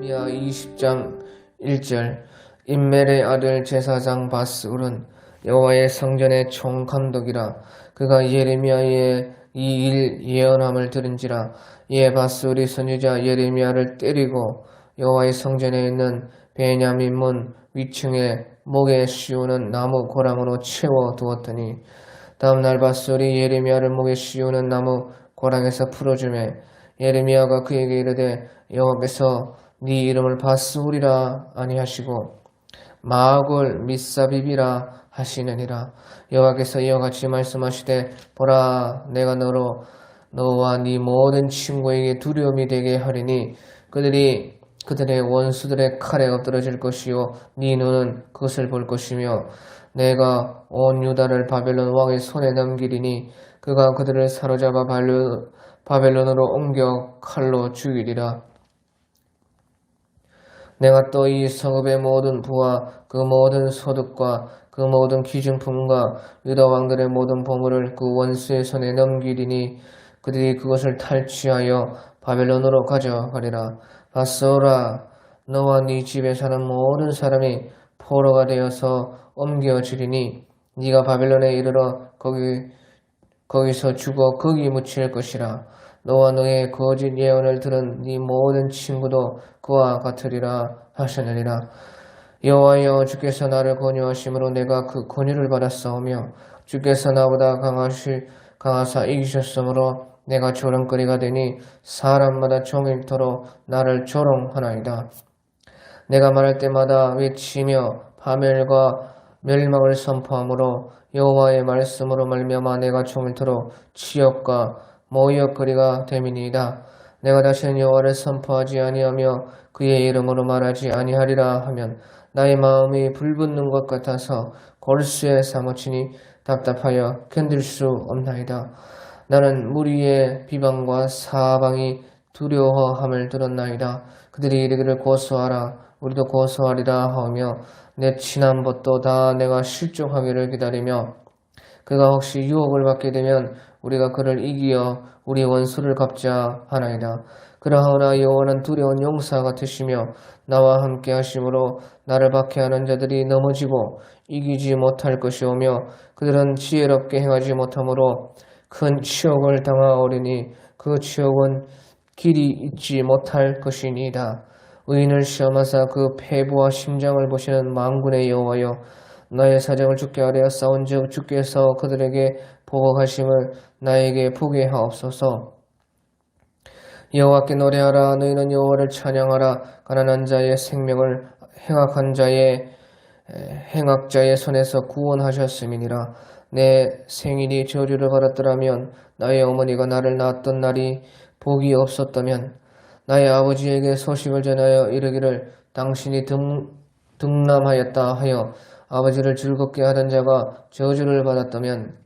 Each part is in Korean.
예레미야 20장 1절. 임멜의 아들 제사장 바스울은 여호와의 성전의 총감독이라. 그가 예레미야의 이 일 예언함을 들은지라. 이에 바스울이 선지자 예레미야를 때리고 여호와의 성전에 있는 베냐민 문 위층에 목에 씌우는 나무 고랑으로 채워 두었더니, 다음날 바스울이 예레미야를 목에 씌우는 나무 고랑에서 풀어주매 예레미야가 그에게 이르되, 여호와께서 네 이름을 바스울이라 아니하시고 마골 미사빕이라 하시느니라. 여호와께서 이와 같이 말씀하시되, 보라, 내가 너와 네 모든 친구에게 두려움이 되게 하리니 그들이 그들의 원수들의 칼에 엎드러질 것이요 네 눈은 그것을 볼 것이며, 내가 온 유다를 바벨론 왕의 손에 넘기리니 그가 그들을 사로잡아 바벨론으로 옮겨 칼로 죽이리라. 내가 또 이 성읍의 모든 부와 그 모든 소득과 그 모든 기준품과 유다 왕들의 모든 보물을 그 원수의 손에 넘기리니 그들이 그것을 탈취하여 바벨론으로 가져가리라. 바스오라, 너와 네 집에 사는 모든 사람이 포로가 되어서 옮겨지리니 네가 바벨론에 이르러 거기서 죽어 거기 묻힐 것이라. 너와 너의 거짓 예언을 들은 네 모든 친구도 그와 같으리라 하시느니라. 여호와여, 주께서 나를 권유하심으로 내가 그 권유를 받았사오며 주께서 나보다 강하사 이기셨으므로 내가 조롱거리가 되니 사람마다 종일토록 나를 조롱하나이다. 내가 말할 때마다 외치며 파멸과 멸망을 선포하므로 여호와의 말씀으로 말미암아 내가 종일토록 치욕과 모욕거리가 됨이니이다. 내가 다시는 여호와를 선포하지 아니하며 그의 이름으로 말하지 아니하리라 하면 나의 마음이 불붙는 것 같아서 골수에 사무치니 답답하여 견딜 수 없나이다. 나는 무리의 비방과 사방이 두려워함을 들었나이다. 그들이 이르기를 고소하라, 우리도 고소하리라 하며 내 친한 벗도 다 내가 실족하기를 기다리며, 그가 혹시 유혹을 받게 되면 우리가 그를 이기어 우리 원수를 갚자 하나이다. 그러하오나 여호와는 두려운 용사 같으시며 나와 함께 하심으로 나를 박해하는 자들이 넘어지고 이기지 못할 것이오며 그들은 지혜롭게 행하지 못하므로 큰 치욕을 당하오리니 그 치욕은 길이 잊지 못할 것이니이다. 의인을 시험하사 그 폐부와 심장을 보시는 만군의 여호와여, 나의 사정을 주께 아뢰어 싸운즉 주께서 그들에게 보복하심을 나에게 보게 하옵소서. 여호와께 노래하라, 너희는 여호와를 찬양하라. 가난한 자의 생명을 행악자의 손에서 구원하셨음이니라. 내 생일이 저주를 받았더라면, 나의 어머니가 나를 낳았던 날이 복이 없었다면, 나의 아버지에게 소식을 전하여 이르기를 당신이 등남하였다 하여 아버지를 즐겁게 하던 자가 저주를 받았다면,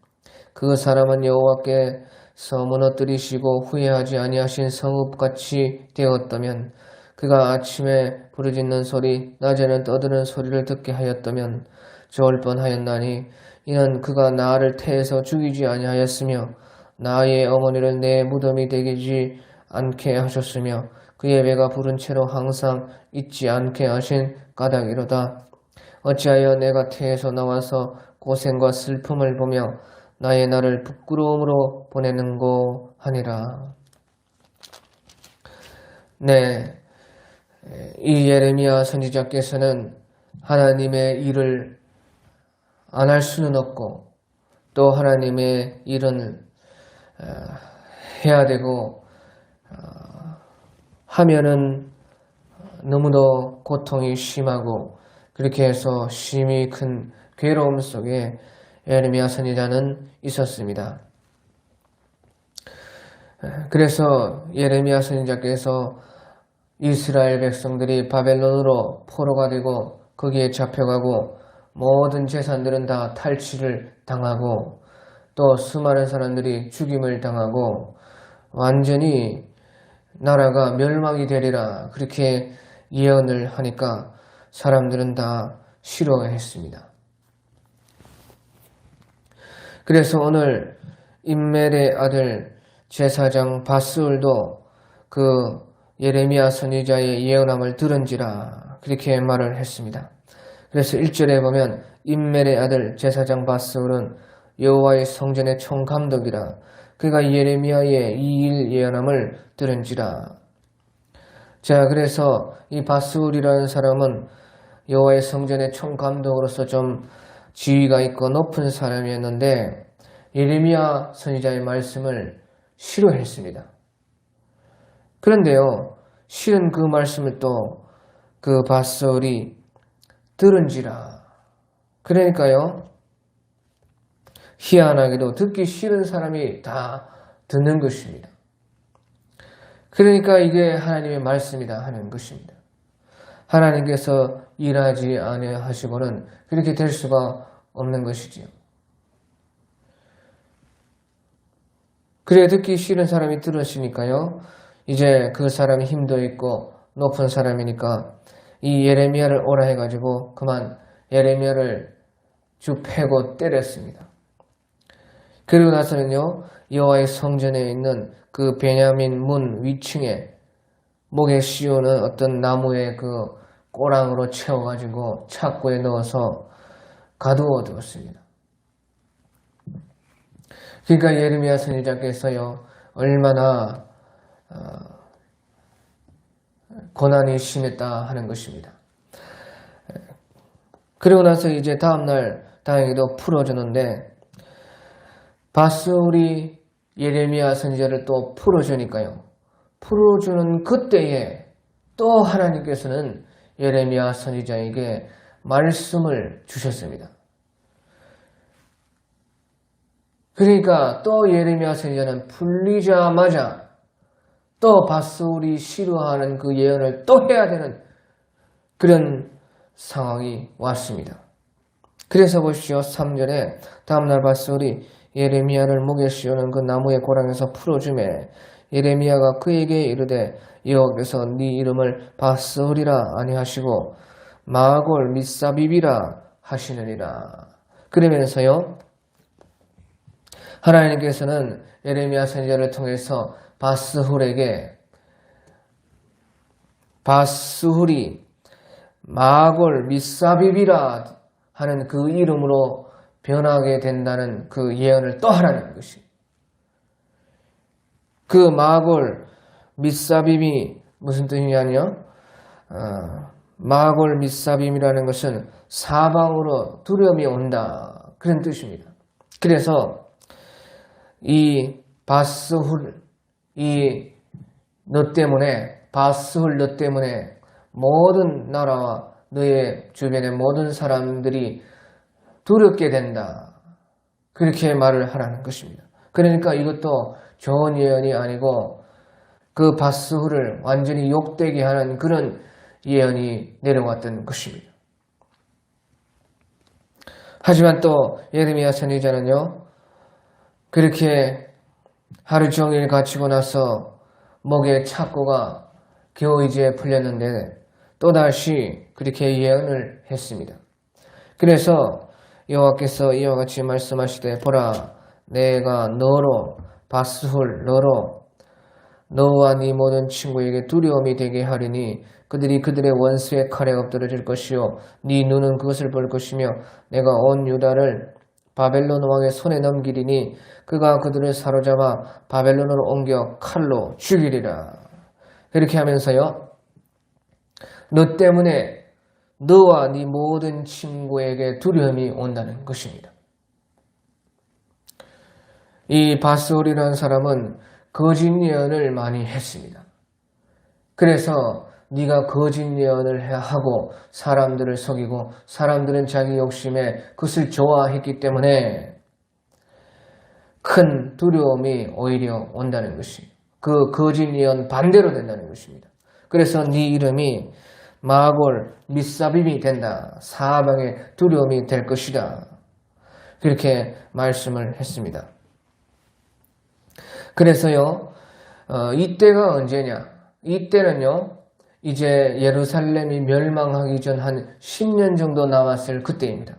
그 사람은 여호와께서 무너뜨리시고 후회하지 아니하신 성읍같이 되었다면, 그가 아침에 부르짖는 소리, 낮에는 떠드는 소리를 듣게 하였다면 좋을 뻔하였나니, 이는 그가 나를 태에서 죽이지 아니하였으며 나의 어머니를 내 무덤이 되지 않게 하셨으며 그의 배가 부른 채로 항상 잊지 않게 하신 까닭이로다. 어찌하여 내가 태에서 나와서 고생과 슬픔을 보며 나의 날을 부끄러움으로 보내는고 하니라. 네, 이 예레미야 선지자께서는 하나님의 일을 안 할 수는 없고 또 하나님의 일은 해야 되고 하면은 너무도 고통이 심하고 그렇게 해서 심히 큰 괴로움 속에 예레미야 선지자는 있었습니다. 그래서 예레미야 선지자께서 이스라엘 백성들이 바벨론으로 포로가 되고 거기에 잡혀가고 모든 재산들은 다 탈취를 당하고 또 수많은 사람들이 죽임을 당하고 완전히 나라가 멸망이 되리라 그렇게 예언을 하니까 사람들은 다 싫어했습니다. 그래서 오늘 임멜의 아들 제사장 바스울도 그 예레미야 선지자의 예언함을 들은지라 그렇게 말을 했습니다. 그래서 1절에 보면 임멜의 아들 제사장 바스울은 여호와의 성전의 총감독이라 그가 예레미야의 이 일 예언함을 들은지라. 자, 그래서 이 바스울이라는 사람은 여호와의 성전의 총감독으로서 좀 지위가 있고 높은 사람이었는데 예레미야 선지자의 말씀을 싫어했습니다. 그런데요, 싫은 그 말씀을 또 그 바스울이 들은지라. 그러니까요, 희한하게도 듣기 싫은 사람이 다 듣는 것입니다. 그러니까 이게 하나님의 말씀이다 하는 것입니다. 하나님께서 일하지 아니하시고는 그렇게 될 수가 없는 것이지요. 그래 듣기 싫은 사람이 들으시니까요, 이제 그 사람이 힘도 있고 높은 사람이니까 이 예레미야를 오라 해가지고 그만 예레미야를 쭉 패고 때렸습니다. 그리고 나서는요, 여호와의 성전에 있는 그 베냐민 문 위층에 목에 씌우는 어떤 나무의 그 꼬랑으로 채워가지고 착고에 넣어서 가두어 두었습니다. 그러니까 예레미야 선지자께서요, 얼마나 고난이 심했다 하는 것입니다. 그리고 나서 이제 다음날 다행히도 풀어주는데 바스울이 예레미야 선지자를 또 풀어주니까요. 풀어주는 그때에 또 하나님께서는 예레미야 선지자에게 말씀을 주셨습니다. 그러니까 또 예레미야 선지자는 풀리자마자 또 바스울이 싫어하는 그 예언을 또 해야 되는 그런 상황이 왔습니다. 그래서 보십시오. 3절에 다음날 바스울이 예레미야를 목에 씌우는 그 나무의 고랑에서 풀어주매 예레미야가 그에게 이르되 여호와께서 네 이름을 바스울이라 아니하시고 마골 밋사빕이라 하시느니라. 그러면서요, 하나님께서는 예레미야 선지자를 통해서 바스hul이 마골 밋사빕이라 하는 그 이름으로 변하게 된다는 그 예언을 또 하라는 것이. 그 마골 밋사빕이 무슨 뜻이냐면요, 마골 밋사빕이라는 것은 사방으로 두려움이 온다 그런 뜻입니다. 그래서 이 바스훌, 바스훌 너 때문에 모든 나라와 너의 주변의 모든 사람들이 두렵게 된다. 그렇게 말을 하라는 것입니다. 그러니까 이것도 좋은 예언이 아니고 그 바스훌을 완전히 욕되게 하는 그런 예언이 내려왔던 것입니다. 하지만 또 예레미야 선지자는요, 그렇게 하루 종일 갇히고 나서 목에 착고가 겨우 이제 풀렸는데 또다시 그렇게 예언을 했습니다. 그래서 여호와께서 이와 같이 말씀하시되 보라 내가 너로 바스훌 너로 너와 네 모든 친구에게 두려움이 되게 하리니 그들이 그들의 원수의 칼에 엎드러질 것이요 네 눈은 그것을 볼 것이며 내가 온 유다를 바벨론 왕의 손에 넘기리니 그가 그들을 사로잡아 바벨론으로 옮겨 칼로 죽이리라. 그렇게 하면서요, 너 때문에 너와 네 모든 친구에게 두려움이 온다는 것입니다. 이 바스홀이라는 사람은 거짓 예언을 많이 했습니다. 그래서 네가 거짓 예언을 하고 사람들을 속이고 사람들은 자기 욕심에 그것을 좋아했기 때문에 큰 두려움이 오히려 온다는 것이 그 거짓 예언 반대로 된다는 것입니다. 그래서 네 이름이 마골 밋사빕이 된다. 사방에 두려움이 될 것이다. 그렇게 말씀을 했습니다. 그래서요, 이때가 언제냐? 이때는요, 이제 예루살렘이 멸망하기 전 한 10년 정도 남았을 그때입니다.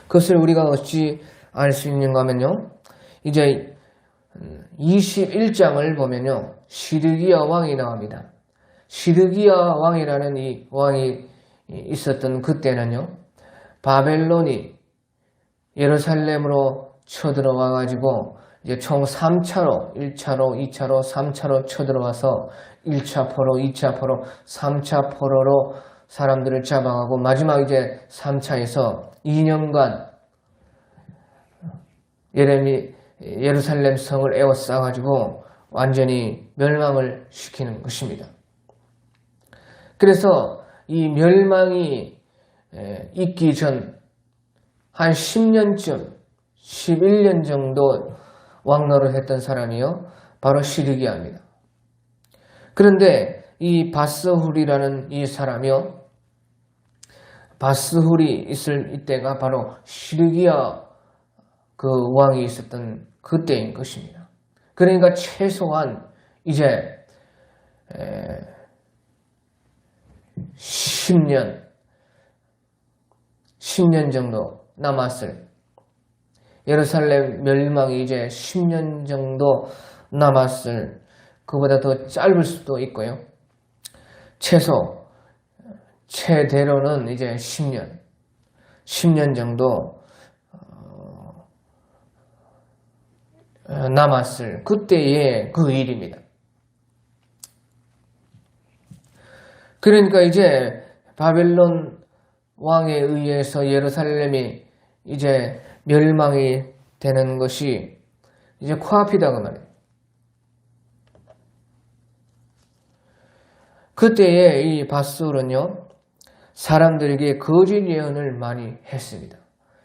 그것을 우리가 어찌 알 수 있는가 하면요, 이제 21장을 보면요, 시드기야 왕이 나옵니다. 시드기야 왕이라는 이 왕이 있었던 그때는요, 바벨론이 예루살렘으로 쳐들어와 가지고 이제 총 3차로, 1차로, 2차로, 3차로 쳐들어와서 1차 포로, 2차 포로, 3차 포로로 사람들을 잡아가고 마지막 이제 3차에서 2년간 예루살렘 성을 에워싸가지고 완전히 멸망을 시키는 것입니다. 그래서 이 멸망이 있기 전 한 10년쯤, 11년 정도 왕노를 했던 사람이요, 바로 시드기야입니다. 그런데 이 바스훌이라는 이 사람이요, 바스훌이 있을 이때가 바로 시드기야 그 왕이 있었던 그때인 것입니다. 그러니까 최소한 이제 10년 정도 남았을, 예루살렘 멸망이 이제 10년 정도 남았을, 그보다 더 짧을 수도 있고요. 최대로는 이제 10년 정도 남았을 그때의 그 일입니다. 그러니까 이제 바벨론 왕에 의해서 예루살렘이 이제 멸망이 되는 것이 이제 코앞이다 그 말이에요. 그때에 이 바스울은요, 사람들에게 거짓 예언을 많이 했습니다.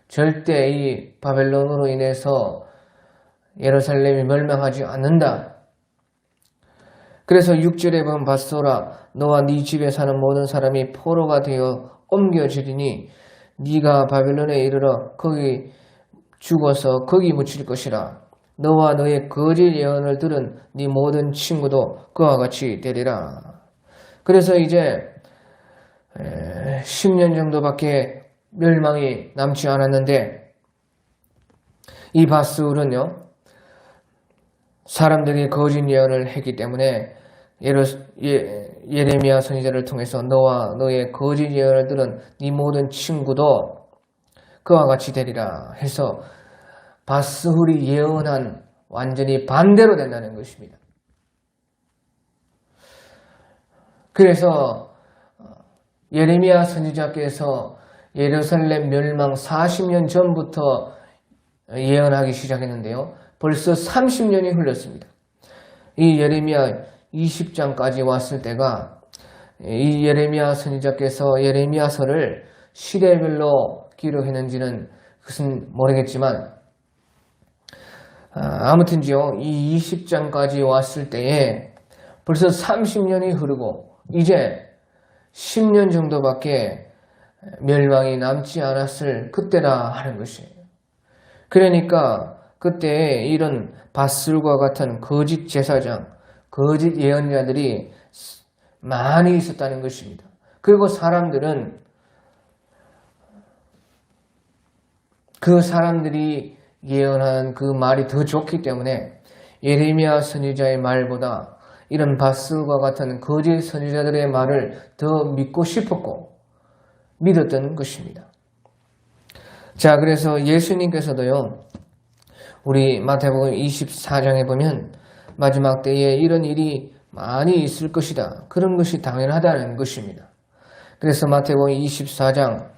절대 이 바벨론으로 인해서 예루살렘이 멸망하지 않는다. 그래서 6절에 보면 바스오라, 너와 네 집에 사는 모든 사람이 포로가 되어 옮겨지리니 네가 바벨론에 이르러 거기 죽어서 거기 묻힐 것이라. 너와 너의 거짓 예언을 들은 네 모든 친구도 그와 같이 되리라. 그래서 이제 10년 정도밖에 멸망이 남지 않았는데 이 바스울은요, 사람들이 거짓 예언을 했기 때문에 예레미야 선지자를 통해서 너와 너의 거짓 예언을 들은 네 모든 친구도 그와 같이 되리라 해서 바스훌이 예언한 완전히 반대로 된다는 것입니다. 그래서 예레미야 선지자께서 예루살렘 멸망 40년 전부터 예언하기 시작했는데요. 벌써 30년이 흘렀습니다. 이 예레미야 20장까지 왔을 때가 이 예레미야 선지자께서 예레미야서를 시대별로 기록했는지는 그것은 모르겠지만 아무튼지요, 이 20장까지 왔을 때에 벌써 30년이 흐르고 이제 10년 정도밖에 멸망이 남지 않았을 그때라 하는 것이에요. 그러니까 그때 이런 바슬과 같은 거짓 제사장, 거짓 예언자들이 많이 있었다는 것입니다. 그리고 사람들은 그 사람들이 예언한 그 말이 더 좋기 때문에 예레미야 선지자의 말보다 이런 바슬과 같은 거짓 선지자들의 말을 더 믿고 싶었고 믿었던 것입니다. 자, 그래서 예수님께서도요, 우리 마태복음 24장에 보면 마지막 때에 이런 일이 많이 있을 것이다, 그런 것이 당연하다는 것입니다. 그래서 마태복음 24장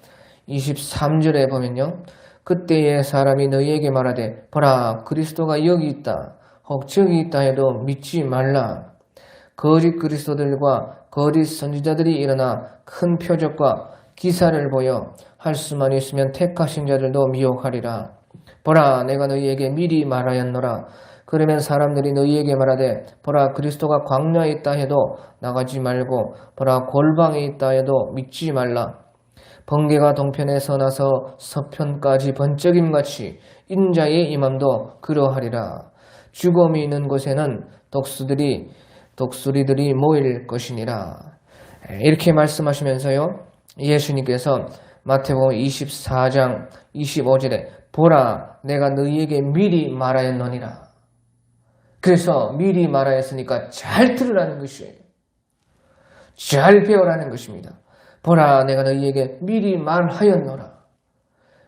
23절에 보면요, 그때에 사람이 너희에게 말하되 보라 그리스도가 여기 있다 혹 저기 있다 해도 믿지 말라. 거짓 그리스도들과 거짓 선지자들이 일어나 큰 표적과 기사를 보여 할 수만 있으면 택하신 자들도 미혹하리라. 보라 내가 너희에게 미리 말하였노라. 그러면 사람들이 너희에게 말하되 보라 그리스도가 광야에 있다 해도 나가지 말고 보라 골방에 있다 해도 믿지 말라. 번개가 동편에서 나서 서편까지 번쩍임같이 인자의 임함도 그러하리라. 죽음이 있는 곳에는 독수리들이 모일 것이니라. 이렇게 말씀하시면서요, 예수님께서 마태복음 24장 25절에 보라 내가 너희에게 미리 말하였노니라. 그래서 미리 말하였으니까 잘 들으라는 것이에요. 잘 배우라는 것입니다. 보라, 내가 너희에게 미리 말하였노라.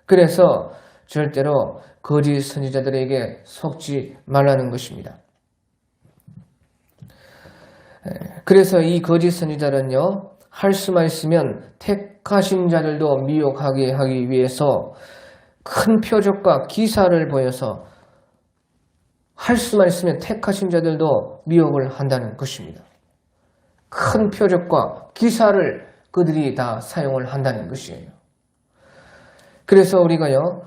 그래서 절대로 거짓 선지자들에게 속지 말라는 것입니다. 그래서 이 거짓 선지자는요, 할 수만 있으면 택하신 자들도 미혹하게 하기 위해서 큰 표적과 기사를 보여서 할 수만 있으면 택하신 자들도 미혹을 한다는 것입니다. 큰 표적과 기사를 그들이 다 사용을 한다는 것이에요. 그래서 우리가요,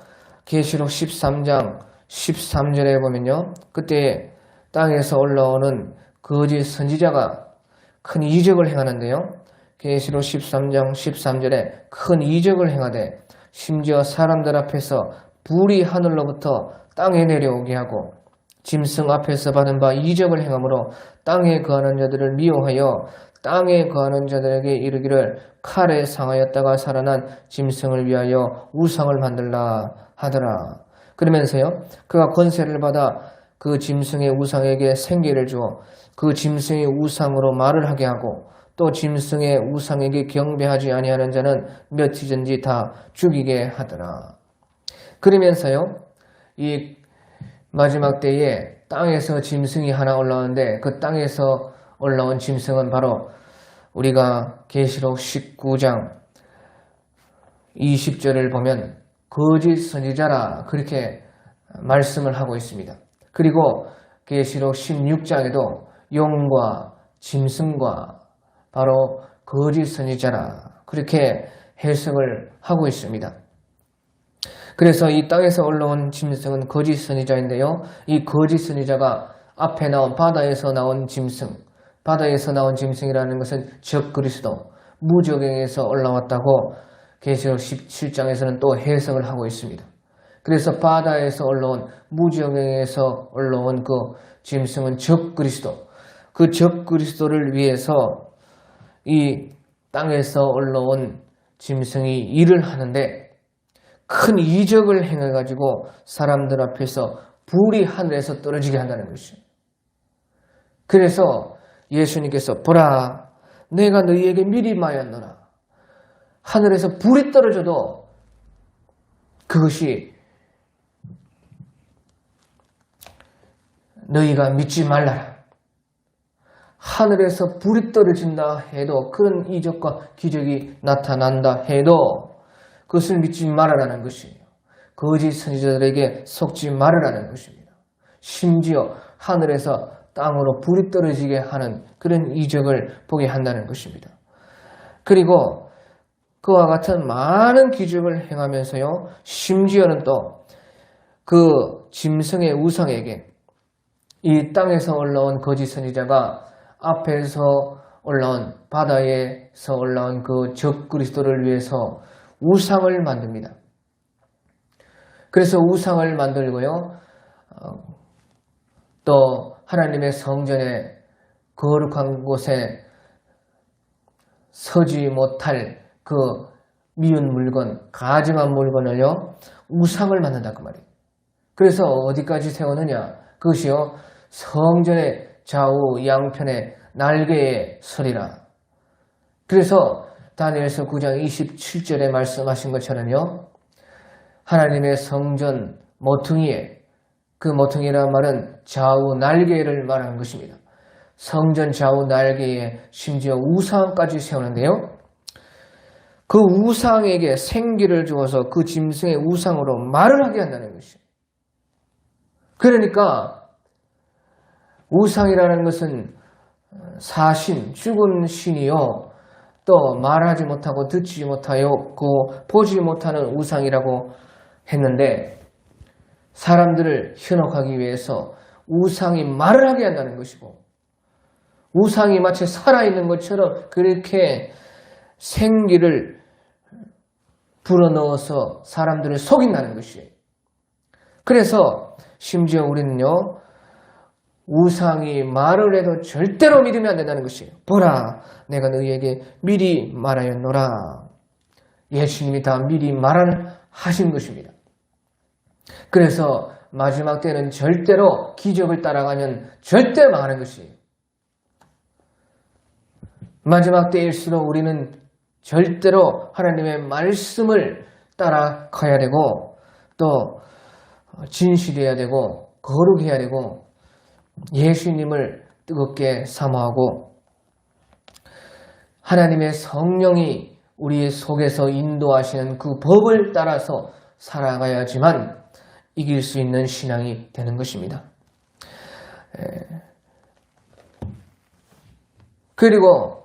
계시록 13장 13절에 보면요, 그때 땅에서 올라오는 거짓 선지자가 큰 이적을 행하는데요, 계시록 13장 13절에 큰 이적을 행하되 심지어 사람들 앞에서 불이 하늘로부터 땅에 내려오게 하고 짐승 앞에서 받은 바 이적을 행함으로 땅에 거하는 자들을 미워하여 땅에 거하는 자들에게 이르기를 칼에 상하였다가 살아난 짐승을 위하여 우상을 만들라 하더라. 그러면서요, 그가 권세를 받아 그 짐승의 우상에게 생기를 주어 그 짐승의 우상으로 말을 하게 하고 또 짐승의 우상에게 경배하지 아니하는 자는 몇이든지 다 죽이게 하더라. 그러면서요, 이 마지막 때에 땅에서 짐승이 하나 올라오는데 그 땅에서 올라온 짐승은 바로 우리가 계시록 19장 20절을 보면 거짓 선지자라 그렇게 말씀을 하고 있습니다. 그리고 계시록 16장에도 용과 짐승과 바로 거짓 선지자라 그렇게 해석을 하고 있습니다. 그래서 이 땅에서 올라온 짐승은 거짓 선지자인데요, 이 거짓 선지자가 앞에 나온 바다에서 나온 짐승, 바다에서 나온 짐승이라는 것은 적그리스도, 무적행에서 올라왔다고 계시록 17장에서는 또 해석을 하고 있습니다. 그래서 바다에서 올라온, 무적행에서 올라온 그 짐승은 적그리스도, 그 적그리스도를 위해서 이 땅에서 올라온 짐승이 일을 하는데 큰 이적을 행해가지고 사람들 앞에서 불이 하늘에서 떨어지게 한다는 것이에요. 그래서 예수님께서 보라, 내가 너희에게 미리 말하였노라. 하늘에서 불이 떨어져도 그것이 너희가 믿지 말라라. 하늘에서 불이 떨어진다 해도, 그런 이적과 기적이 나타난다 해도 그것을 믿지 말아라는 것이에요. 거짓 선지자들에게 속지 말아라는 것입니다. 심지어 하늘에서 땅으로 불이 떨어지게 하는 그런 이적을 보게 한다는 것입니다. 그리고 그와 같은 많은 기적을 행하면서요, 심지어는 또 그 짐승의 우상에게 이 땅에서 올라온 거짓 선지자가 앞에서 올라온, 바다에서 올라온 그 적그리스도를 위해서 우상을 만듭니다. 그래서 우상을 만들고요, 또 하나님의 성전에 거룩한 곳에 서지 못할 그 미운 물건, 가증한 물건을요, 우상을 만든다 그 말이에요. 그래서 어디까지 세우느냐? 그것이요, 성전의 좌우 양편에 날개에 서리라. 그래서 다니엘서 9장 27절에 말씀하신 것처럼요, 하나님의 성전 모퉁이에, 그 모퉁이라는 말은 좌우 날개를 말하는 것입니다. 성전 좌우 날개에 심지어 우상까지 세우는데요, 그 우상에게 생기를 주어서 그 짐승의 우상으로 말을 하게 한다는 것이에요. 그러니까 우상이라는 것은 사신, 죽은 신이요, 또 말하지 못하고 듣지 못하였고 보지 못하는 우상이라고 했는데, 사람들을 현혹하기 위해서 우상이 말을 하게 한다는 것이고, 우상이 마치 살아있는 것처럼 그렇게 생기를 불어넣어서 사람들을 속인다는 것이에요. 그래서 심지어 우리는요, 우상이 말을 해도 절대로 믿으면 안 된다는 것이에요. 보라, 내가 너희에게 미리 말하였노라. 예수님이 다 미리 말하신 것입니다. 그래서 마지막 때는 절대로 기적을 따라가면 절대 망하는 것이에요. 마지막 때일수록 우리는 절대로 하나님의 말씀을 따라가야 되고 또 진실해야 되고 거룩해야 되고 예수님을 뜨겁게 사모하고 하나님의 성령이 우리 속에서 인도하시는 그 법을 따라서 살아가야지만 이길 수 있는 신앙이 되는 것입니다. 그리고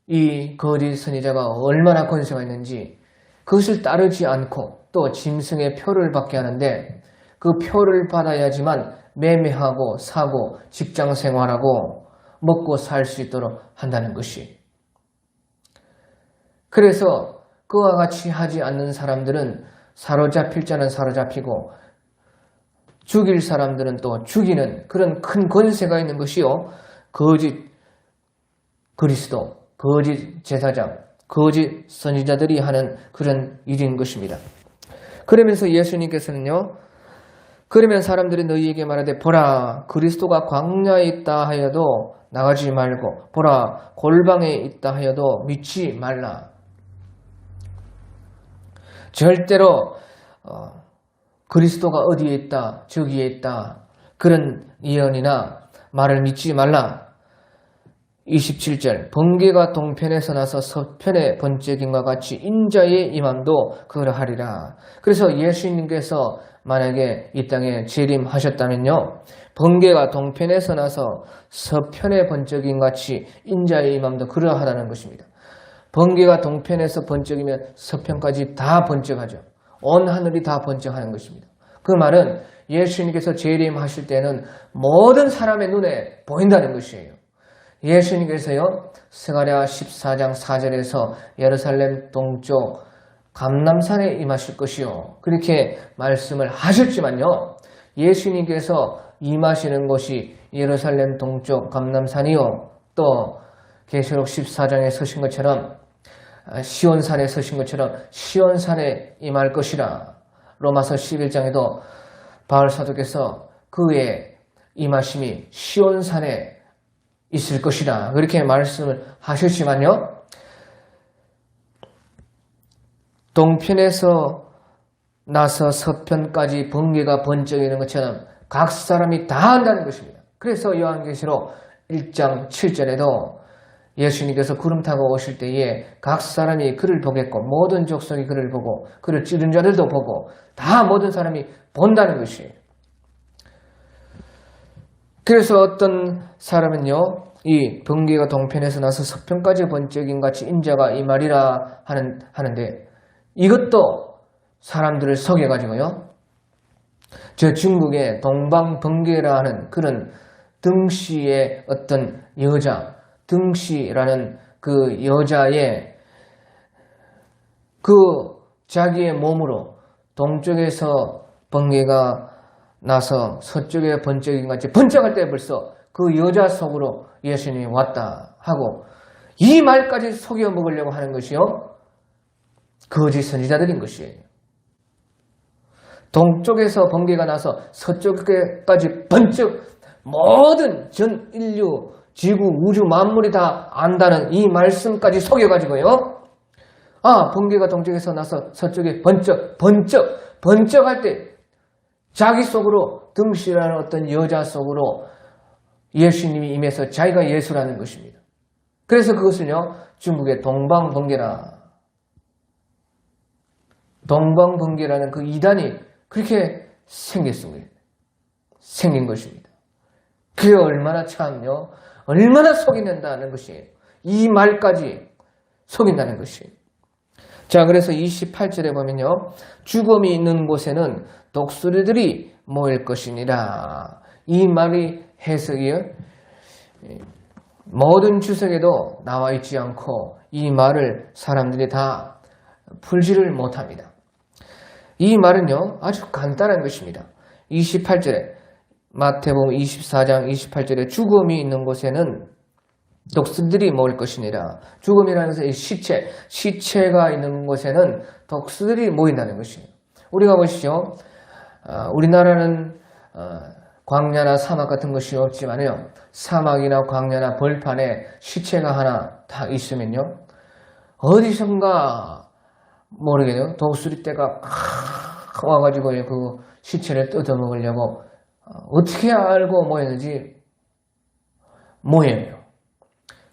이 거짓 선지자가 얼마나 권세가 있는지 그것을 따르지 않고 또 짐승의 표를 받게 하는데 그 표를 받아야지만 매매하고 사고 직장 생활하고 먹고 살 수 있도록 한다는 것이. 그래서 그와 같이 하지 않는 사람들은 사로잡힐 자는 사로잡히고 죽일 사람들은 또 죽이는 그런 큰 권세가 있는 것이요. 거짓 그리스도, 거짓 제사장, 거짓 선지자들이 하는 그런 일인 것입니다. 그러면서 예수님께서는요. 그러면 사람들이 너희에게 말하되 보라 그리스도가 광야에 있다 하여도 나가지 말고 보라 골방에 있다 하여도 믿지 말라. 절대로 그리스도가 어디에 있다 저기에 있다 그런 예언이나 말을 믿지 말라. 27절 번개가 동편에서 나서 서편의 번쩍임과 같이 인자의 임함도 그러하리라. 그래서 예수님께서 만약에 이 땅에 재림하셨다면요. 번개가 동편에서 나서 서편의 번쩍임 같이 인자의 임함도 그러하다는 것입니다. 번개가 동편에서 번쩍이면 서편까지 다 번쩍하죠. 온 하늘이 다 번쩍하는 것입니다. 그 말은 예수님께서 재림하실 때는 모든 사람의 눈에 보인다는 것이에요. 예수님께서요. 스가랴 14장 4절에서 예루살렘 동쪽 감람산에 임하실 것이요. 그렇게 말씀을 하셨지만요. 예수님께서 임하시는 곳이 예루살렘 동쪽 감람산이요. 또 계시록 14장에 서신 것처럼 시온산에 서신 것처럼 시온산에 임할 것이라. 로마서 11장에도 바울 사도께서 그의 임하심이 시온산에 있을 것이라 그렇게 말씀을 하셨지만요. 동편에서 나서 서편까지 번개가 번쩍이는 것처럼 각 사람이 다 한다는 것입니다. 그래서 요한계시록 1장 7절에도 예수님께서 구름 타고 오실 때에 각 사람이 그를 보겠고 모든 족속이 그를 보고 그를 찌른 자들도 보고 다 모든 사람이 본다는 것이에요. 그래서 어떤 사람은요. 이 번개가 동편에서 나서 서편까지 번쩍임 같이 인자가 이 말이라 하는데 이것도 사람들을 속여가지고요. 저 중국의 동방번개라 하는 그런 등씨의 어떤 여자, 등씨라는 그 여자의 그 자기의 몸으로 동쪽에서 번개가 나서 서쪽에 번쩍임 같이 번쩍할 때 벌써 그 여자 속으로 예수님이 왔다 하고 이 말까지 속여 먹으려고 하는 것이요. 거짓 선지자들인 것이에요. 동쪽에서 번개가 나서 서쪽에까지 번쩍 모든 전 인류, 지구, 우주 만물이 다 안다는 이 말씀까지 속여가지고요. 아, 번개가 동쪽에서 나서 서쪽에 번쩍할 때 자기 속으로 등씨라는 어떤 여자 속으로 예수님이 임해서 자기가 예수라는 것입니다. 그래서 그것을요. 중국의 동방번개라는 그 이단이 그렇게 생긴 것입니다. 그게 얼마나 참요. 얼마나 속인다는 것이에요. 이 말까지 속인다는 것이에요. 자, 그래서 28절에 보면요. 죽음이 있는 곳에는 독수리들이 모일 것이니라. 이 말이 해석이요. 모든 주석에도 나와 있지 않고 이 말을 사람들이 다 풀지를 못합니다. 이 말은요. 아주 간단한 것입니다. 28절에 마태복음 24장 28절에 죽음이 있는 곳에는 독수리들이 모일 것이니라. 죽음이라는 것은 시체가 있는 곳에는 독수리들이 모인다는 것이에요. 우리가 보시죠. 우리나라는 광야나 사막 같은 것이 없지만요. 사막이나 광야나 벌판에 시체가 하나 다 있으면요. 어디선가 모르겠네요. 독수리떼가 와가지고 그 시체를 뜯어먹으려고 어떻게 알고 모였는지 모여요.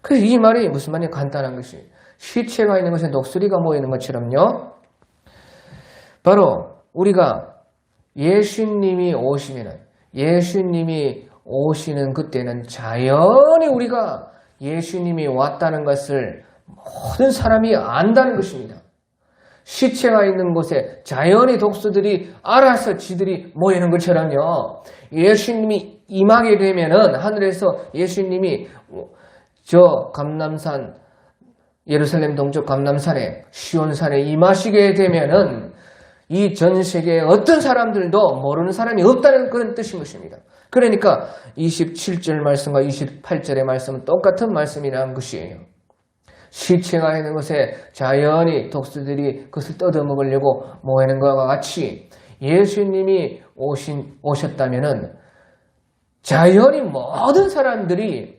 그래서 이 말이 무슨 말이 간단한 것이 시체가 있는 것에 독수리가 모이는 것처럼요. 바로 우리가 예수님이 오시는 그때는 자연히 우리가 예수님이 왔다는 것을 모든 사람이 안다는 것입니다. 시체가 있는 곳에 자연히 독수들이 알아서 지들이 모이는 것처럼요. 예수님이 임하게 되면은 하늘에서 예수님이 저 감람산 예루살렘 동쪽 감람산에 시온산에 임하시게 되면은 이 전 세계에 어떤 사람들도 모르는 사람이 없다는 그런 뜻인 것입니다. 그러니까 27절 말씀과 28절의 말씀은 똑같은 말씀이라는 것이에요. 시체가 있는 곳에 자연히 독수들이 그것을 뜯어먹으려고 모이는 것과 같이 예수님이 오셨다면은 자연히 모든 사람들이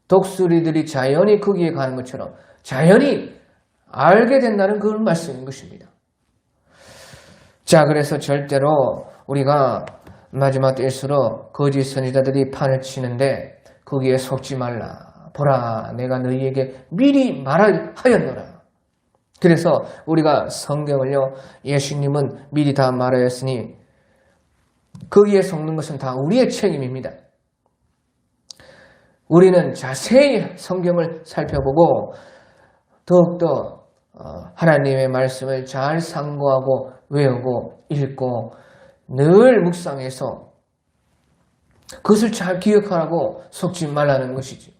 독수리들이 자연히 거기에 가는 것처럼 자연히 알게 된다는 그런 말씀인 것입니다. 자, 그래서 절대로 우리가 마지막 때일수록 거짓 선지자들이 판을 치는데 거기에 속지 말라. 보라, 내가 너희에게 미리 말하였노라. 그래서 우리가 성경을요, 예수님은 미리 다 말하였으니 거기에 속는 것은 다 우리의 책임입니다. 우리는 자세히 성경을 살펴보고 더욱더 하나님의 말씀을 잘 상고하고 외우고 읽고 늘 묵상해서 그것을 잘 기억하라고 속지 말라는 것이죠.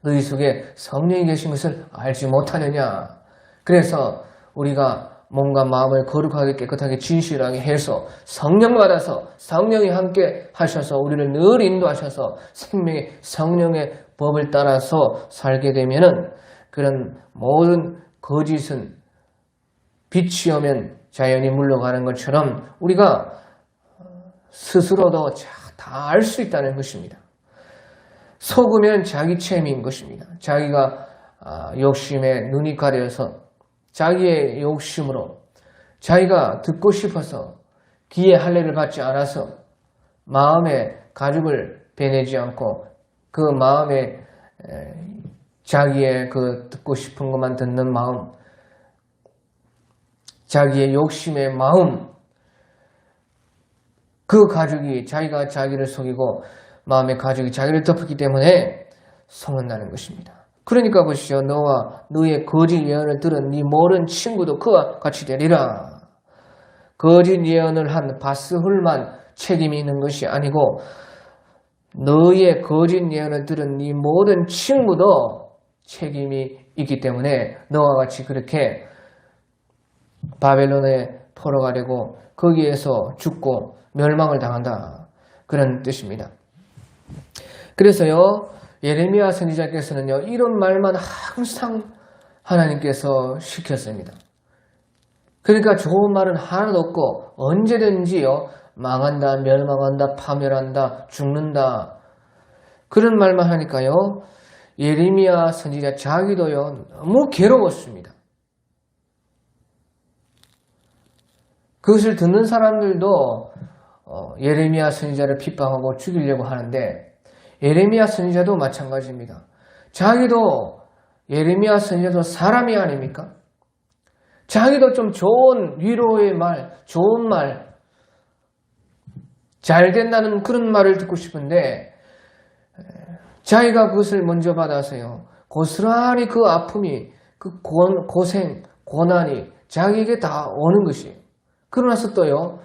너희 속에 성령이 계신 것을 알지 못하느냐. 그래서 우리가 몸과 마음을 거룩하게 깨끗하게 진실하게 해서 성령 받아서 성령이 함께 하셔서 우리를 늘 인도하셔서 생명의 성령의 법을 따라서 살게 되면은 그런 모든 거짓은 빛이 오면 자연히 물러가는 것처럼 우리가 스스로도 다 알 수 있다는 것입니다. 속으면 자기 책임인 것입니다. 자기가 욕심에 눈이 가려서 자기의 욕심으로 자기가 듣고 싶어서 귀에 할례를 받지 않아서 마음에 가죽을 베내지 않고 그 마음에 자기의 그 듣고 싶은 것만 듣는 마음, 자기의 욕심의 마음, 그 가죽이 자기가 자기를 속이고 마음의 가죽이 자기를 덮었기 때문에 속는다는 것입니다. 그러니까 보시죠. 너와 너의 거짓 예언을 들은 네 모든 친구도 그와 같이 되리라. 거짓 예언을 한 바스훌만 책임이 있는 것이 아니고 너의 거짓 예언을 들은 네 모든 친구도 책임이 있기 때문에 너와 같이 그렇게 바벨론에 포로가려고 거기에서 죽고 멸망을 당한다. 그런 뜻입니다. 그래서요. 예레미야 선지자께서는요. 이런 말만 항상 하나님께서 시켰습니다. 그러니까 좋은 말은 하나도 없고 언제든지요. 망한다, 멸망한다, 파멸한다, 죽는다. 그런 말만 하니까요. 예레미야 선지자 자기도요. 너무 괴로웠습니다. 그것을 듣는 사람들도 예레미야 선지자를 핍박하고 죽이려고 하는데 예레미야 선지자도 마찬가지입니다. 자기도 예레미야 선지자도 사람이 아닙니까? 자기도 좀 좋은 위로의 말, 좋은 말, 잘 된다는 그런 말을 듣고 싶은데 자기가 그것을 먼저 받아서요. 고스란히 그 아픔이, 그 고생, 고난이 자기에게 다 오는 것이에요. 그러나서 또요.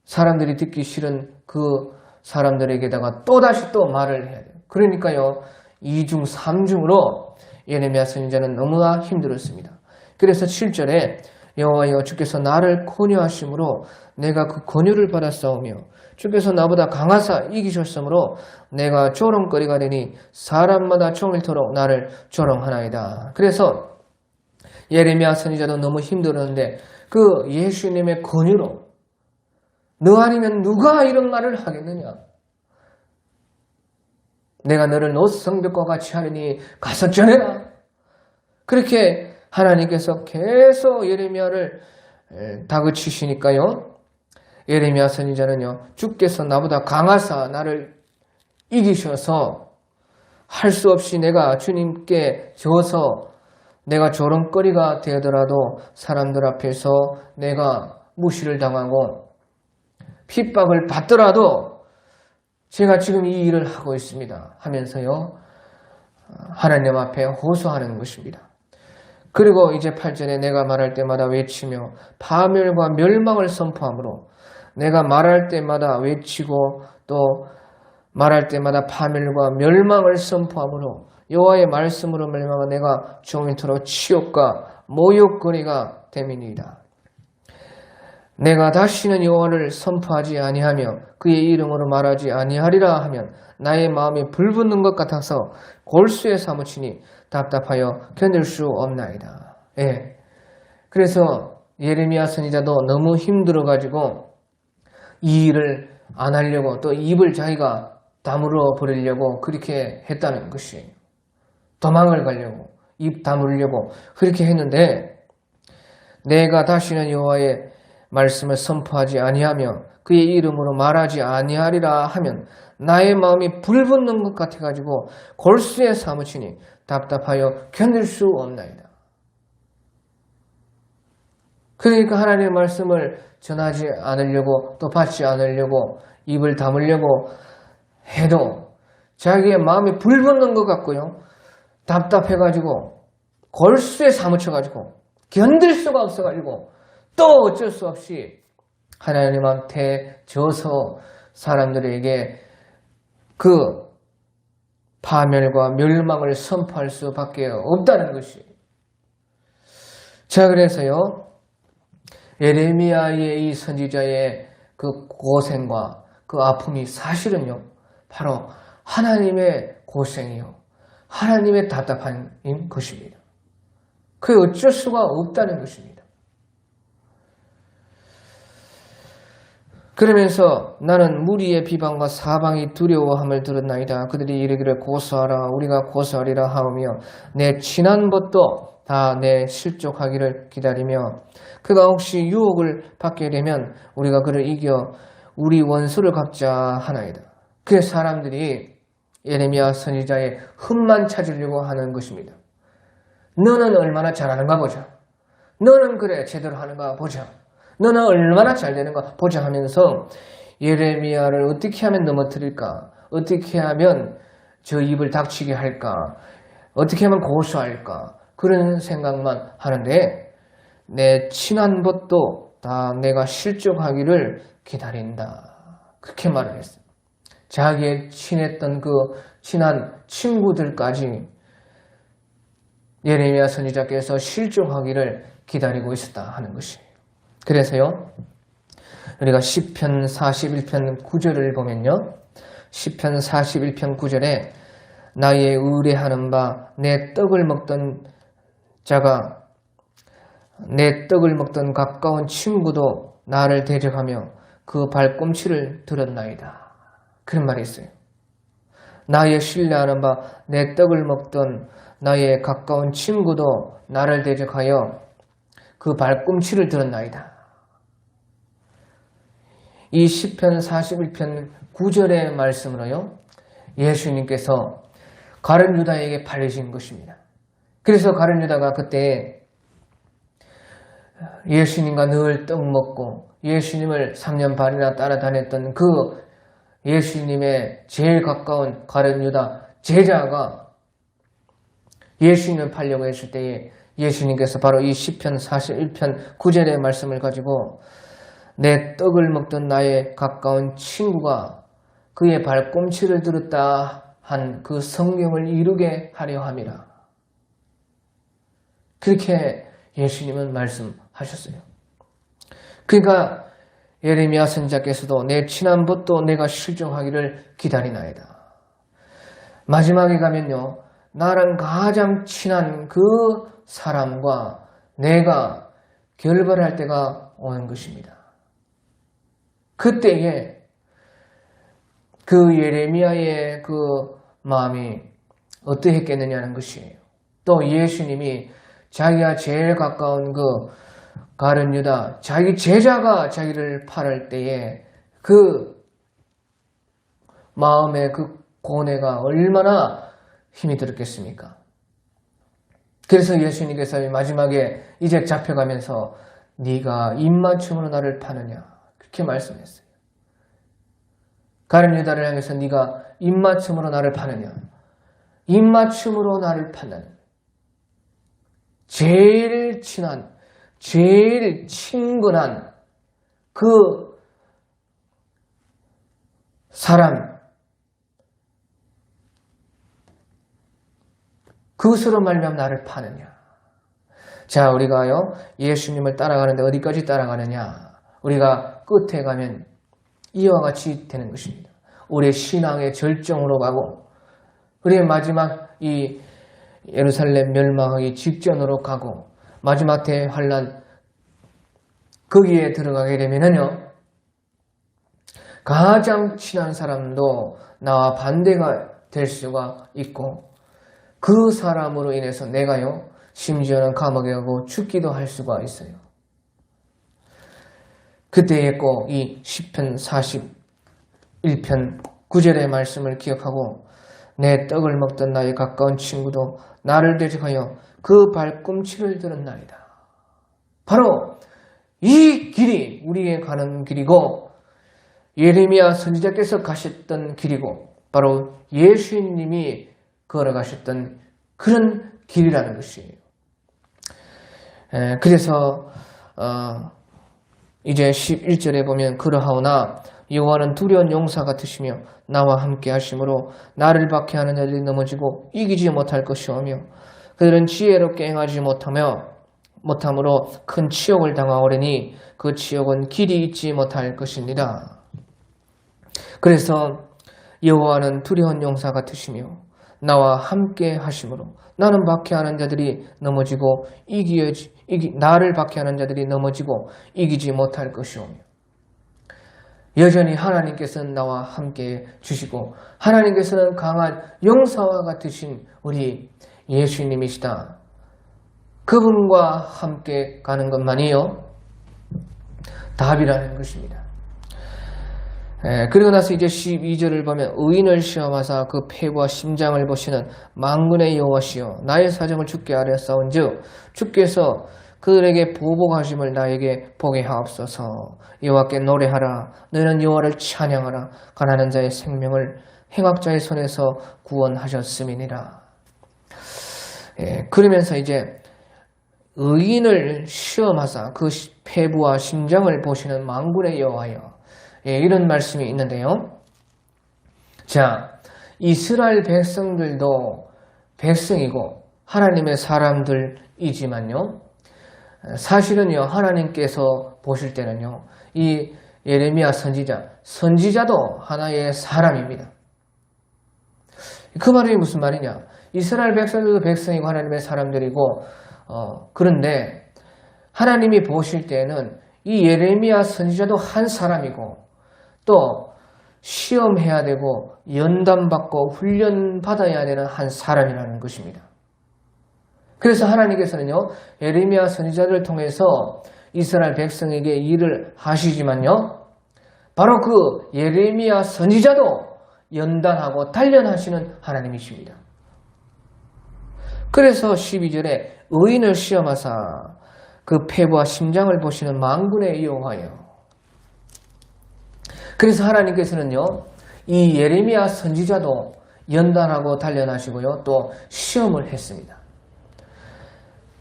사람들이 듣기 싫은 그 사람들에게다가 또다시 또 말을 해야 돼요. 그러니까요. 2중, 3중으로 예레미야 선지자는 너무나 힘들었습니다. 그래서 7절에 여호와여 주께서 나를 권유하심으로 내가 그 권유를 받았사오며 주께서 나보다 강하사 이기셨으므로 내가 조롱거리가 되니 사람마다 종일토록 나를 조롱하나이다. 그래서 예레미야 선지자도 너무 힘들었는데 그 예수님의 권유로 너 아니면 누가 이런 말을 하겠느냐? 내가 너를 노성벽과 같이 하리니 가서 전해라. 그렇게 하나님께서 계속 예레미야를 다그치시니까요. 예레미야 선지자는요. 주께서 나보다 강하사 나를 이기셔서 할 수 없이 내가 주님께 져서 내가 조롱거리가 되더라도 사람들 앞에서 내가 무시를 당하고 핍박을 받더라도 제가 지금 이 일을 하고 있습니다 하면서요. 하나님 앞에 호소하는 것입니다. 그리고 이제 8절에 내가 말할 때마다 외치며 파멸과 멸망을 선포하므로 내가 말할 때마다 외치고 또 말할 때마다 파멸과 멸망을 선포하므로 여호와의 말씀으로 멸망한 내가 종일토록 치욕과 모욕거리가 됨이니이다. 내가 다시는 여호와를 선포하지 아니하며 그의 이름으로 말하지 아니하리라 하면 나의 마음이 불붙는 것 같아서 골수에 사무치니 답답하여 견딜 수 없나이다. 예. 그래서 예레미야 선지자도 너무 힘들어가지고 이 일을 안 하려고 또 입을 자기가 다물어 버리려고 그렇게 했다는 것이에요. 도망을 가려고 입 다물려고 그렇게 했는데 내가 다시는 여호와의 말씀을 선포하지 아니하며 그의 이름으로 말하지 아니하리라 하면 나의 마음이 불붙는 것 같아가지고 골수에 사무치니 답답하여 견딜 수 없나이다. 그러니까 하나님의 말씀을 전하지 않으려고 또 받지 않으려고 입을 다물려고 해도 자기의 마음이 불붙는 것 같고요. 답답해가지고 골수에 사무쳐가지고 견딜 수가 없어가지고 또 어쩔 수 없이 하나님한테 져서 사람들에게 그 파멸과 멸망을 선포할 수밖에 없다는 것이. 자, 그래서요. 예레미야의 이 선지자의 그 고생과 그 아픔이 사실은요. 바로 하나님의 고생이요. 하나님의 답답함인 것입니다. 그게 어쩔 수가 없다는 것입니다. 그러면서 나는 무리의 비방과 사방이 두려워함을 들었나이다. 그들이 이르기를 고소하라 우리가 고소하리라 하오며 내 친한 벗도 다 내 실족하기를 기다리며 그가 혹시 유혹을 받게 되면 우리가 그를 이겨 우리 원수를 갚자 하나이다. 그 사람들이 예레미야 선지자의 흠만 찾으려고 하는 것입니다. 너는 얼마나 잘하는가 보자. 너는 그래 제대로 하는가 보자. 너는 얼마나 잘 되는가 보자 하면서 예레미야를 어떻게 하면 넘어뜨릴까? 어떻게 하면 저 입을 닥치게 할까? 어떻게 하면 고소할까? 그런 생각만 하는데 내 친한 벗도 다 내가 실족하기를 기다린다. 그렇게 말을 했어요. 자기의 친했던 그 친한 친구들까지 예레미야 선지자께서 실족하기를 기다리고 있었다 하는 것이에요. 그래서요. 우리가 시편 41편 9절을 보면요. 시편 41편 9절에 나의 의뢰하는 바 내 떡을 먹던 자가 내 떡을 먹던 가까운 친구도 나를 대적하며 그 발꿈치를 들었나이다. 그런 말이 있어요. 나의 신뢰하는 바 내 떡을 먹던 나의 가까운 친구도 나를 대적하여 그 발꿈치를 들었나이다. 이 시편 41편 9절의 말씀으로요. 예수님께서 가룟 유다에게 팔리신 것입니다. 그래서 가룟 유다가 그때 예수님과 늘 떡 먹고 예수님을 3년 반이나 따라다녔던 그 예수님의 제일 가까운 가룟 유다 제자가 예수님을 팔려고 했을 때에 예수님께서 바로 이 시편 41편 9절의 말씀을 가지고 내 떡을 먹던 나의 가까운 친구가 그의 발꿈치를 들었다 한 그 성경을 이루게 하려 함이라. 그렇게 예수님은 말씀하셨어요. 그러니까 예레미야 선지자께서도 내 친한 벗도 내가 실종하기를 기다리나이다. 마지막에 가면요. 나랑 가장 친한 그 사람과 내가 결별할 때가 오는 것입니다. 그때에 그 예레미야의 그 마음이 어떠했겠느냐는 것이에요. 또 예수님이 자기가 제일 가까운 그 가룟 유다, 자기 제자가 자기를 팔을 때에 그 마음의 그 고뇌가 얼마나 힘이 들었겠습니까? 그래서 예수님께서 마지막에 이제 잡혀가면서 네가 입맞춤으로 나를 파느냐 그렇게 말씀했어요. 가룟 유다를 향해서 네가 입맞춤으로 나를 파느냐, 입맞춤으로 나를 판다는 제일 친한, 제일 친근한 그 사람, 그것으로 말미암아 나를 파느냐. 자, 우리가요 예수님을 따라가는데 어디까지 따라가느냐. 우리가 끝에 가면 이와 같이 되는 것입니다. 우리의 신앙의 절정으로 가고 우리의 마지막 이 예루살렘 멸망하기 직전으로 가고 마지막 대환란 거기에 들어가게 되면은요 가장 친한 사람도 나와 반대가 될 수가 있고 그 사람으로 인해서 내가요 심지어는 감옥에 가고 죽기도 할 수가 있어요. 그때에 꼭 이 시편 41편 9절의 말씀을 기억하고 내 떡을 먹던 나의 가까운 친구도 나를 대적하여 그 발꿈치를 들었나이다. 바로 이 길이 우리의 가는 길이고 예레미야 선지자께서 가셨던 길이고 바로 예수님이 걸어가셨던 그런 길이라는 것이에요. 그래서 이제 11절에 보면 그러하오나 여호와는 두려운 용사 같으시며 나와 함께 하심으로 나를 박해하는 자들이 넘어지고 이기지 못할 것이오며 그들은 지혜롭게 행하지 못함으로 큰 치욕을 당하오리니 그 치욕은 길이 있지 못할 것이니라. 그래서 여호와는 두려운 용사 같으시며 나와 함께 하심으로 나는 박해하는 자들이 넘어지고 나를 박해하는 자들이 넘어지고 이기지 못할 것이오며 여전히 하나님께서는 나와 함께 주시고 하나님께서는 강한 용사와 같으신 우리 예수님이시다. 그분과 함께 가는 것만이요 답이라는 것입니다. 그리고 나서 이제 12절을 보면 의인을 시험하사 그 폐부와 심장을 보시는 만군의 여호와시여 나의 사정을 주께 아뢰었사온즉 주께서 그들에게 보복하심을 나에게 보게 하옵소서. 여호와께 노래하라. 너희는 여호와를 찬양하라. 가난한 자의 생명을 행악자의 손에서 구원하셨음이니라. 그러면서 이제 의인을 시험하사 그 폐부와 심장을 보시는 만군의 여호와여 이런 말씀이 있는데요. 자, 이스라엘 백성들도 백성이고 하나님의 사람들이지만요. 사실은요, 하나님께서 보실 때는요, 이 예레미야 선지자도 하나의 사람입니다. 그 말이 무슨 말이냐? 이스라엘 백성들도 백성이고 하나님의 사람들이고, 그런데 하나님이 보실 때는 이 예레미야 선지자도 한 사람이고, 또 시험해야 되고, 연단받고 훈련받아야 되는 한 사람이라는 것입니다. 그래서 하나님께서는요, 예레미야 선지자를 통해서 이스라엘 백성에게 일을 하시지만요, 바로 그 예레미야 선지자도 연단하고 단련하시는 하나님이십니다. 그래서 12절에 의인을 시험하사 그 폐부와 심장을 보시는 만군의 여호와여. 그래서 하나님께서는요, 이 예레미야 선지자도 연단하고 단련하시고요, 또 시험을 했습니다.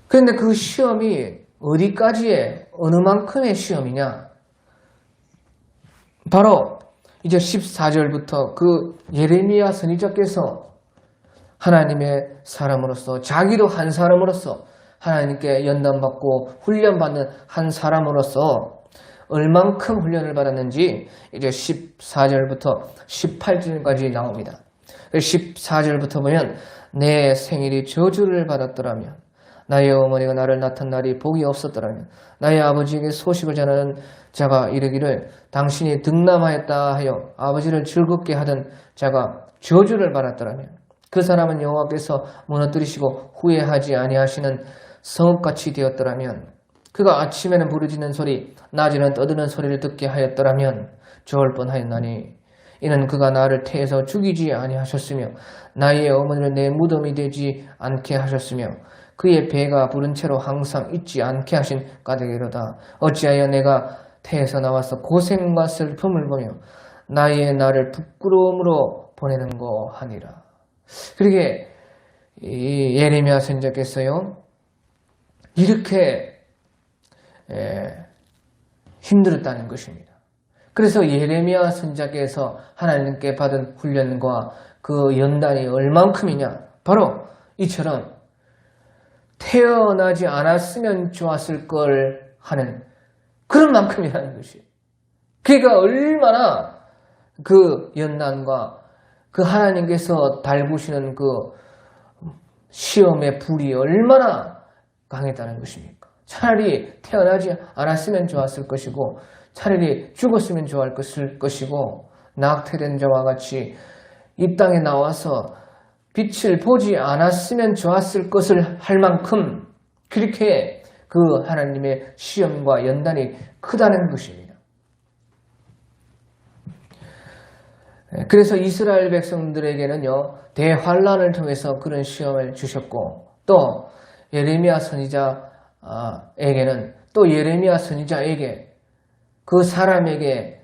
그런데 그 시험이 어디까지의 어느 만큼의 시험이냐? 바로 이제 14절부터 그 예레미야 선지자께서 하나님의 사람으로서 자기도 한 사람으로서 하나님께 연단받고 훈련받는 한 사람으로서 얼만큼 훈련을 받았는지 이제 14절부터 18절까지 나옵니다. 14절부터 보면 내 생일이 저주를 받았더라면 나의 어머니가 나를 낳던 날이 복이 없었더라면 나의 아버지에게 소식을 전하는 자가 이르기를 당신이 득남하였다 하여 아버지를 즐겁게 하던 자가 저주를 받았더라면 그 사람은 여호와께서 무너뜨리시고 후회하지 아니하시는 성읍같이 되었더라면 그가 아침에는 부르짖는 소리 낮에는 떠드는 소리를 듣게 하였더라면 좋을 뻔하였나니 이는 그가 나를 태에서 죽이지 아니하셨으며 나의 어머니를 내 무덤이 되지 않게 하셨으며 그의 배가 부른 채로 항상 잊지 않게 하신 까닭이로다. 어찌하여 내가 태에서 나와서 고생과 슬픔을 보며 나의 나를 부끄러움으로 보내는고 하니라. 그러게 예레미야 선지자께서요 이렇게 힘들었다는 것입니다. 그래서 예레미야 선지자께서 하나님께 받은 훈련과 그 연단이 얼만큼이냐, 바로 이처럼 태어나지 않았으면 좋았을 걸 하는 그런 만큼이라는 것이에요. 그러니까 얼마나 그 연단과 그 하나님께서 달구시는 그 시험의 불이 얼마나 강했다는 것입니까? 차라리 태어나지 않았으면 좋았을 것이고 차라리 죽었으면 좋을 것이고 낙태된 자와 같이 이 땅에 나와서 빛을 보지 않았으면 좋았을 것을 할 만큼 그렇게 그 하나님의 시험과 연단이 크다는 것입니다. 그래서 이스라엘 백성들에게는요 대환란을 통해서 그런 시험을 주셨고 또 예레미야 선지자에게는 또 예레미야 선지자에게 그 사람에게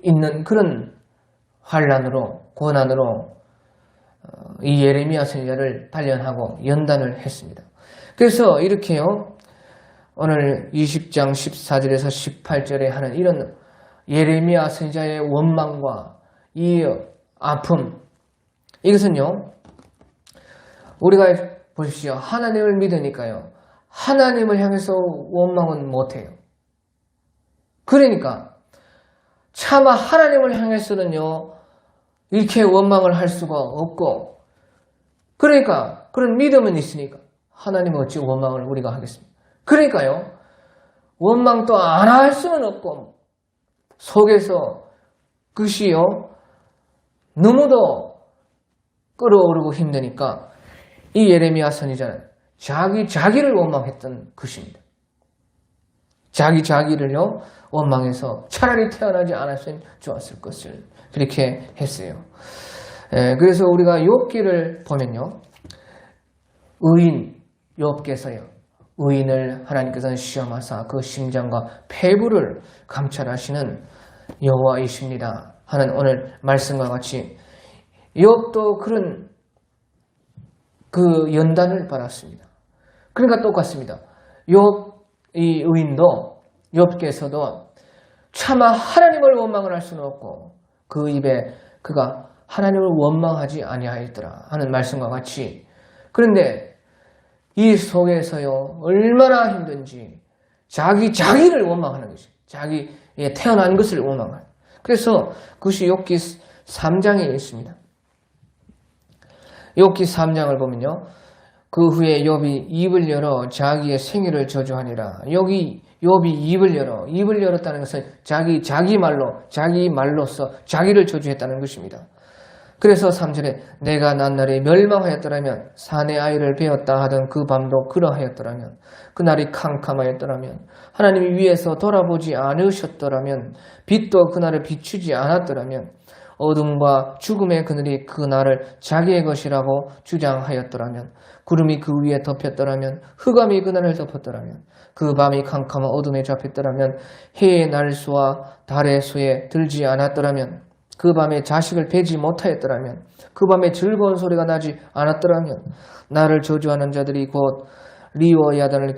있는 그런 환란으로 고난으로 이 예레미야 선지자를 단련하고 연단을 했습니다. 그래서 이렇게요 오늘 20장 14절에서 18절에 하는 이런 예레미야 선지자의 원망과 이 아픔, 이것은요 우리가 보십시오. 하나님을 믿으니까요 하나님을 향해서 원망은 못해요. 그러니까 차마 하나님을 향해서는요 이렇게 원망을 할 수가 없고, 그러니까 그런 믿음은 있으니까 하나님은 어찌 원망을 우리가 하겠습니까? 그러니까요 원망도 안 할 수는 없고 속에서 그것이요 너무도 끓어오르고 힘드니까 이 예레미야 선지자는 자기를 원망했던 것입니다. 자기를요 원망해서 차라리 태어나지 않았으면 좋았을 것을 그렇게 했어요. 그래서 우리가 욥기를 보면요 의인 욥께서요 의인을 하나님께서는 시험하사 그 심장과 폐부를 감찰하시는 여호와이십니다 하는 오늘 말씀과 같이 욥도 그런 그 연단을 받았습니다. 그러니까 똑같습니다. 이 의인도 욥께서도 차마 하나님을 원망을 할 수는 없고 그 입에 그가 하나님을 원망하지 아니하였더라 하는 말씀과 같이, 그런데 이 속에서요 얼마나 힘든지 자기를 원망하는 것이, 자기의 태어난 것을 원망하는. 그래서 그것이 욥기 3장에 있습니다. 욥기 3장을 보면요 그 후에 욥이 입을 열어 자기의 생일을 저주하니라. 여기 욥이 입을 열었다는 것은 자기 말로서 자기를 저주했다는 것입니다. 그래서 3절에 내가 난날에 멸망하였더라면 사내 아이를 베었다 하던 그 밤도 그러하였더라면 그날이 캄캄하였더라면 하나님이 위에서 돌아보지 않으셨더라면 빛도 그날을 비추지 않았더라면 어둠과 죽음의 그늘이 그 날을 자기의 것이라고 주장하였더라면 구름이 그 위에 덮였더라면 흑암이 그날을 덮었더라면 그 밤이 캄캄한 어둠에 잡혔더라면 해의 날수와 달의 수에 들지 않았더라면 그 밤에 자식을 베지 못하였더라면 그 밤에 즐거운 소리가 나지 않았더라면 나를 저주하는 자들이 곧 리와 야단을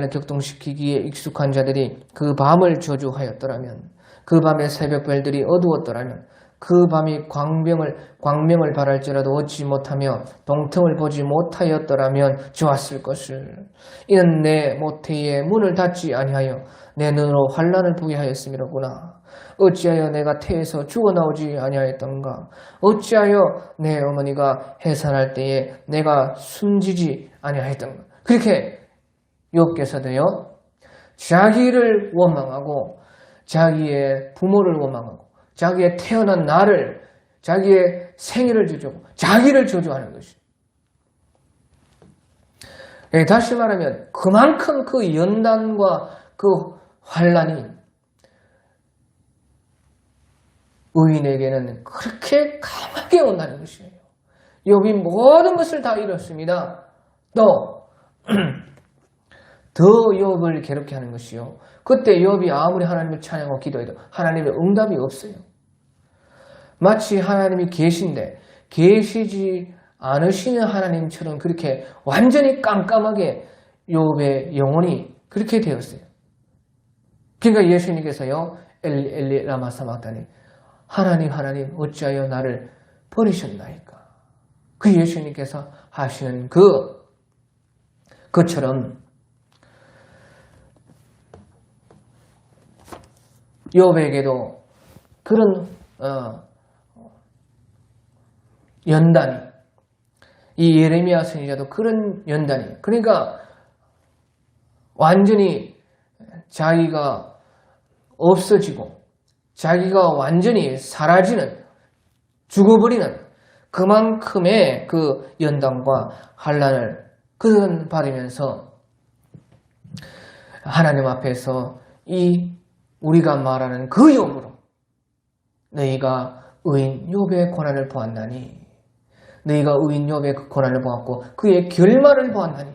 격동시키기에 익숙한 자들이 그 밤을 저주하였더라면 그 밤에 새벽별들이 어두웠더라면 그 밤이 광명을 발할지라도 얻지 못하며 동틈을 보지 못하였더라면 좋았을 것을. 이는 내 모태의 문을 닫지 아니하여 내 눈으로 환난을 보게 하였음이로구나. 어찌하여 내가 태에서 죽어나오지 아니하였던가. 어찌하여 내 어머니가 해산할 때에 내가 숨지지 아니하였던가. 그렇게 욥께서도요 자기를 원망하고 자기의 부모를 원망하고 자기의 태어난 날을 자기의 생일을 저주하고 자기를 저주하는 것이. 다시 말하면 그만큼 그 연단과 그 환난이 의인에게는 그렇게 강하게 온다는 것이에요. 욥이 모든 것을 다 잃었습니다. 또 더 욥을 괴롭게 하는 것이요. 그때 욥이 아무리 하나님을 찬양하고 기도해도 하나님의 응답이 없어요. 마치 하나님이 계신데 계시지 않으시는 하나님처럼 그렇게 완전히 깜깜하게 욥의 영혼이 그렇게 되었어요. 그러니까 예수님께서요, 엘리 라마 사박다니, 하나님 어찌하여 나를 버리셨나이까. 그 예수님께서 하시는 그처럼 욥에게도 그런 연단이, 이 예레미야 선지자도 그런 연단이, 그러니까 완전히 자기가 없어지고 자기가 완전히 사라지는, 죽어버리는 그만큼의 그 연단과 환난을 그는 받으면서 하나님 앞에서 이 우리가 말하는 그 욥으로 너희가 의인 욥의 고난을 보았나니, 너희가 의인 욥의 그 고난을 보았고 그의 결말을 보았나니,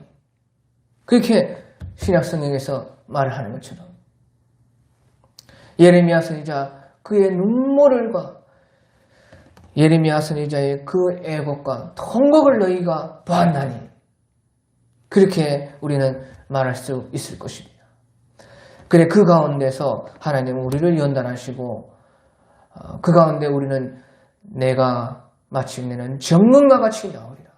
그렇게 신약성경에서 말을 하는 것처럼 예레미야 선지자 그의 눈물과 예레미야 선지자의 그 애곡과 통곡을 너희가 보았나니, 그렇게 우리는 말할 수 있을 것입니다. 그래, 그 가운데서 하나님은 우리를 연단하시고 그 가운데 우리는 내가 마침내는 정금과 같이 나오리라.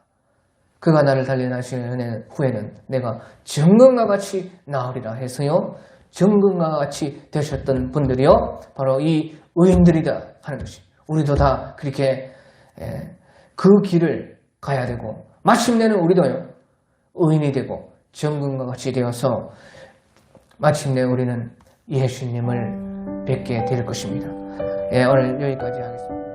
그가 나를 단련하시는 후에는 내가 정금과 같이 나오리라 해서요, 정금과 같이 되셨던 분들이요 바로 이 의인들이다 하는 것이, 우리도 다 그렇게 그 길을 가야 되고 마침내는 우리도요 의인이 되고 정금과 같이 되어서 마침내 우리는 예수님을 뵙게 될 것입니다. 오늘 여기까지 하겠습니다.